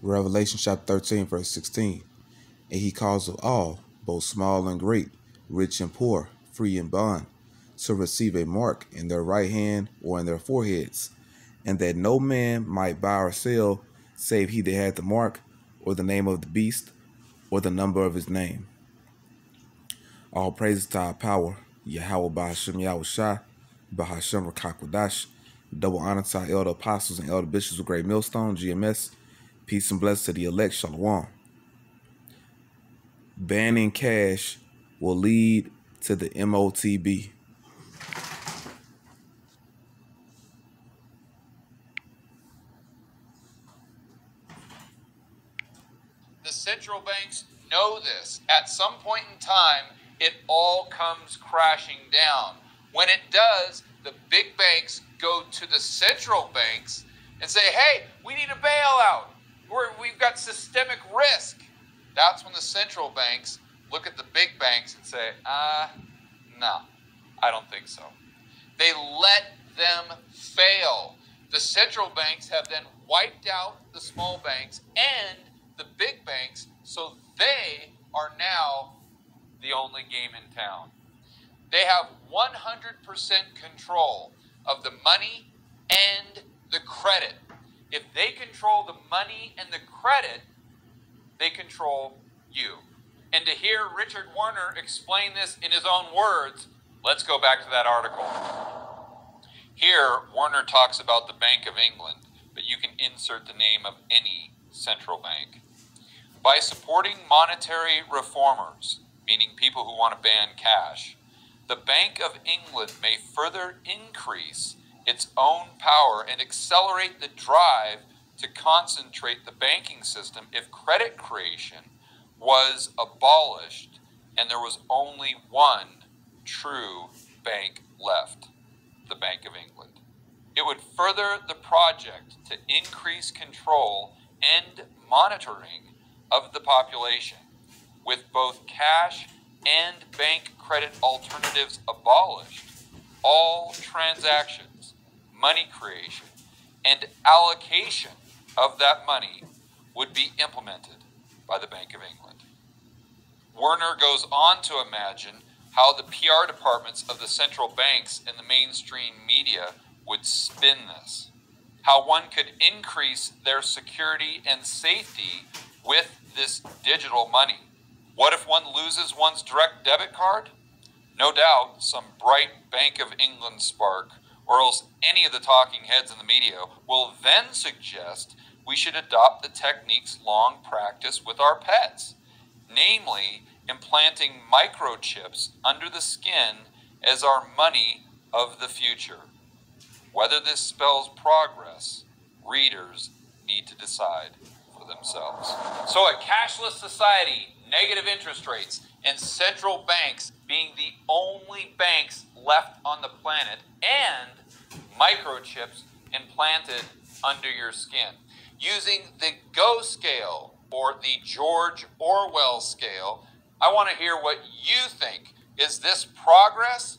Revelation chapter 13, verse 16. And he calls of all, both small and great, rich and poor, free and bond, to receive a mark in their right hand or in their foreheads, and that no man might buy or sell, save he that had the mark, or the name of the beast, or the number of his name. All praises to our power, Yahweh Bahashem Yahushua, Bahashem Rakakwadash. Double honor to our elder apostles and elder bishops of Great Millstone, GMS. Peace and blessings to the elect, Shalom. Banning cash will lead to the MOTB. The central banks know this. At some point in time, it all comes crashing down. When it does, the big banks go to the central banks and say, hey, we need a bailout. We've got systemic risk. That's when the central banks look at the big banks and say, no, I don't think so. They let them fail. The central banks have then wiped out the small banks and the big banks, so they are now the only game in town. They have 100% control of the money and the credit. If they control the money and the credit, they control you. And to hear Richard Werner explain this in his own words, let's go back to that article. Here, Werner talks about the Bank of England, but you can insert the name of any central bank. By supporting monetary reformers, meaning people who want to ban cash, the Bank of England may further increase its own power and accelerate the drive to concentrate the banking system if credit creation was abolished and there was only one true bank left, the Bank of England. It would further the project to increase control and monitoring of the population. With both cash and bank credit alternatives abolished, all transactions, money creation, and allocation of that money would be implemented by the Bank of England. Werner goes on to imagine how the PR departments of the central banks and the mainstream media would spin this, how one could increase their security and safety with this digital money. What if one loses one's direct debit card? No doubt some bright Bank of England spark, or else any of the talking heads in the media, will then suggest we should adopt the techniques long practiced with our pets, namely implanting microchips under the skin as our money of the future. Whether this spells progress, readers need to decide for themselves. So a cashless society, negative interest rates, and central banks being the only banks left on the planet, and microchips implanted under your skin. Using the GO scale, or the George Orwell scale, I want to hear what you think. Is this progress